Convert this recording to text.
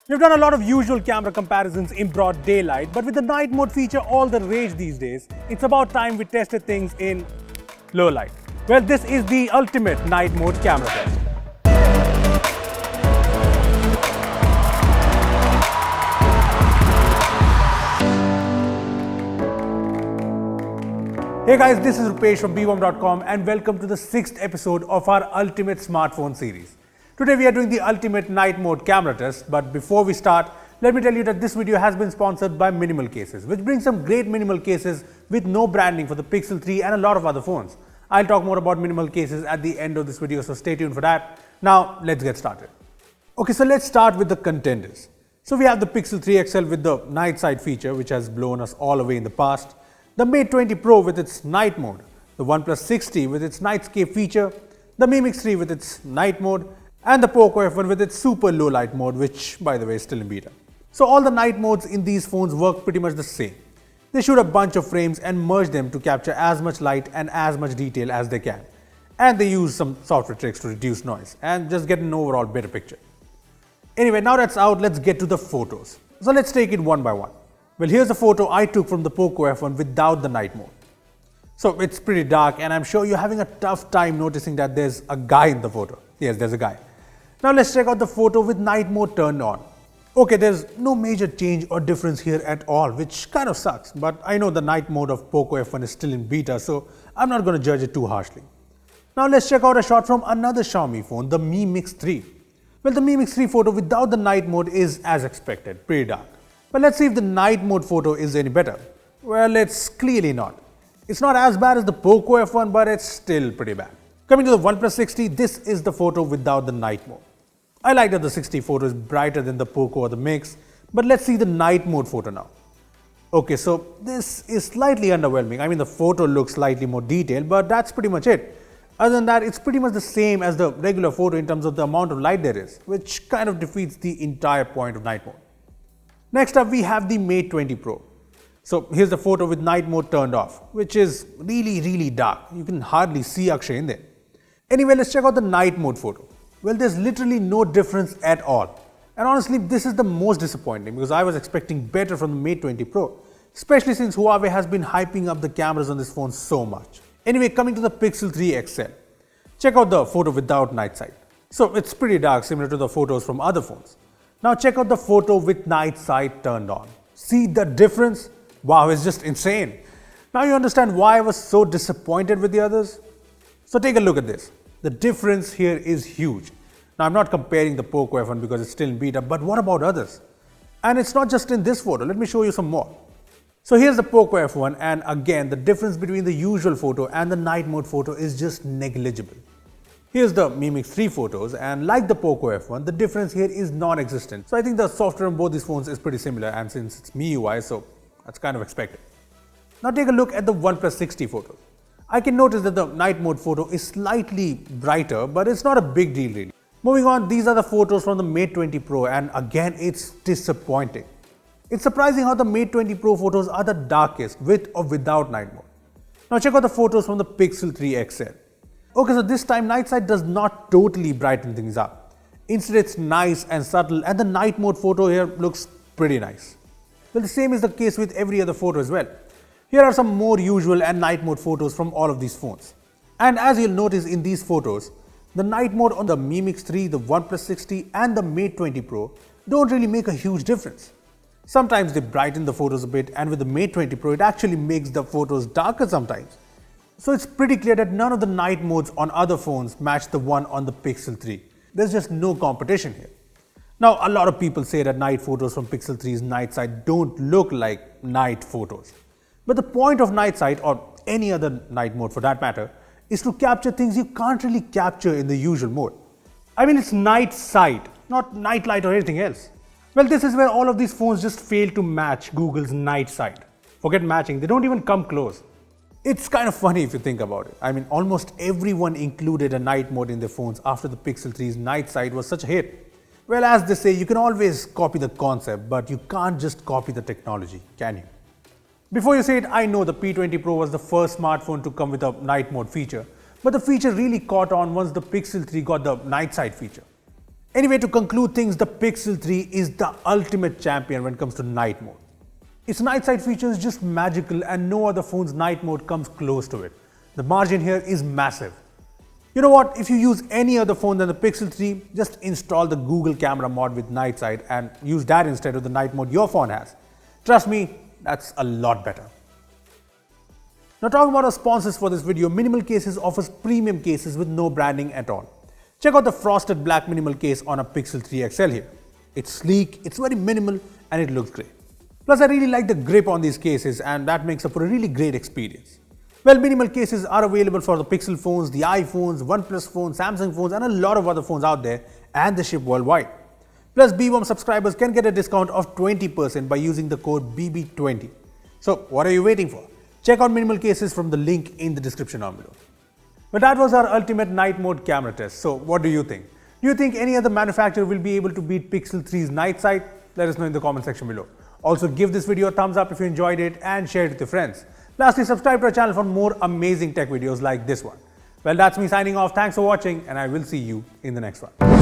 We've done a lot of usual camera comparisons in broad daylight, but with the night mode feature all the rage these days, it's about time we tested things in low light. Well, this is the ultimate night mode camera test. Hey guys, this is Rupesh from Beebom.com and welcome to the 6th episode of our ultimate smartphone series. Today we are doing the ultimate night mode camera test, but before we start, let me tell you that this video has been sponsored by Minimal Cases, which brings some great minimal cases with no branding for the Pixel 3 and a lot of other phones. I'll talk more about minimal cases at the end of this video, so stay tuned for that. Now let's get started. Okay, so let's start with the contenders. So we have the Pixel 3 XL with the night sight feature, which has blown us all away in the past, the Mate 20 Pro with its night mode, the OnePlus 6T with its Nightscape feature, the Mi Mix 3 with its night mode, and the Poco F1 with its super low light mode, which by the way is still in beta. So all the night modes in these phones work pretty much the same. They shoot a bunch of frames and merge them to capture as much light and as much detail as they can. And they use some software tricks to reduce noise and just get an overall better picture. Anyway, now that's out, let's get to the photos. So let's take it one by one. Well, here's a photo I took from the Poco F1 without the night mode. So it's pretty dark and I'm sure you're having a tough time noticing that there's a guy in the photo. Yes, there's a guy. Now let's check out the photo with night mode turned on. Okay, there's no major change or difference here at all, which kind of sucks, but I know the night mode of Poco F1 is still in beta, so I'm not going to judge it too harshly. Now let's check out a shot from another Xiaomi phone, the Mi Mix 3. Well, the Mi Mix 3 photo without the night mode is as expected, pretty dark. But let's see if the night mode photo is any better. Well, it's clearly not. It's not as bad as the Poco F1, but it's still pretty bad. Coming to the OnePlus 6T, this is the photo without the night mode. I like that the 6T photo is brighter than the Poco or the Mix, but let's see the night mode photo now. Okay, so this is slightly underwhelming. I mean, the photo looks slightly more detailed, but that's pretty much it. Other than that, it's pretty much the same as the regular photo in terms of the amount of light there is, which kind of defeats the entire point of night mode. Next up, we have the Mate 20 Pro. So here's the photo with night mode turned off, which is really dark. You can hardly see Akshay in there. Anyway, let's check out the night mode photo. Well, there's literally no difference at all. And honestly, this is the most disappointing because I was expecting better from the Mate 20 Pro, especially since Huawei has been hyping up the cameras on this phone so much. Anyway, coming to the Pixel 3 XL. Check out the photo without night sight. So it's pretty dark, similar to the photos from other phones. Now check out the photo with night sight turned on. See the difference? Wow, it's just insane. Now you understand why I was so disappointed with the others? So take a look at this. The difference here is huge. Now I'm not comparing the Poco F1 because it's still in beta, but what about others? And it's not just in this photo, let me show you some more. So here's the Poco F1 and again the difference between the usual photo and the night mode photo is just negligible. Here's the Mi Mix 3 photos and like the Poco F1, the difference here is non-existent. So I think the software on both these phones is pretty similar and since it's MIUI, so that's kind of expected. Now take a look at the OnePlus 6T photos. I can notice that the night mode photo is slightly brighter, but it's not a big deal really. Moving on, these are the photos from the Mate 20 Pro and again it's disappointing. It's surprising how the Mate 20 Pro photos are the darkest with or without night mode. Now check out the photos from the Pixel 3 XL. Okay, so this time night sight does not totally brighten things up. Instead it's nice and subtle and the night mode photo here looks pretty nice. Well, the same is the case with every other photo as well. Here are some more usual and night mode photos from all of these phones. And as you'll notice in these photos, the night mode on the Mi Mix 3, the OnePlus 6T and the Mate 20 Pro don't really make a huge difference. Sometimes they brighten the photos a bit and with the Mate 20 Pro it actually makes the photos darker sometimes. So it's pretty clear that none of the night modes on other phones match the one on the Pixel 3. There's just no competition here. Now a lot of people say that night photos from Pixel 3's night sight don't look like night photos. But the point of night sight, or any other night mode for that matter, is to capture things you can't really capture in the usual mode. I mean, it's night sight, not night light or anything else. Well, this is where all of these phones just fail to match Google's night sight. Forget matching, they don't even come close. It's kind of funny if you think about it. I mean, almost everyone included a night mode in their phones after the Pixel 3's night sight was such a hit. Well, as they say, you can always copy the concept, but you can't just copy the technology, can you? Before you say it, I know the P20 Pro was the first smartphone to come with a night mode feature, but the feature really caught on once the Pixel 3 got the night sight feature. Anyway, to conclude things, the Pixel 3 is the ultimate champion when it comes to night mode. Its night sight feature is just magical and no other phone's night mode comes close to it. The margin here is massive. You know what, if you use any other phone than the Pixel 3, just install the Google camera mod with night sight and use that instead of the night mode your phone has. Trust me, that's a lot better. Now talking about our sponsors for this video, Minimal Cases offers premium cases with no branding at all. Check out the frosted black minimal case on a Pixel 3 XL here. It's sleek, it's very minimal and it looks great. Plus I really like the grip on these cases and that makes up for a really great experience. Well, minimal cases are available for the Pixel phones, the iPhones, OnePlus phones, Samsung phones and a lot of other phones out there and they ship worldwide. Plus Beebom subscribers can get a discount of 20% by using the code BB20. So what are you waiting for? Check out minimal cases from the link in the description down below. But that was our ultimate night mode camera test. So what do you think? Do you think any other manufacturer will be able to beat Pixel 3's night sight? Let us know in the comment section below. Also give this video a thumbs up if you enjoyed it and share it with your friends. Lastly, subscribe to our channel for more amazing tech videos like this one. Well, that's me signing off. Thanks for watching and I will see you in the next one.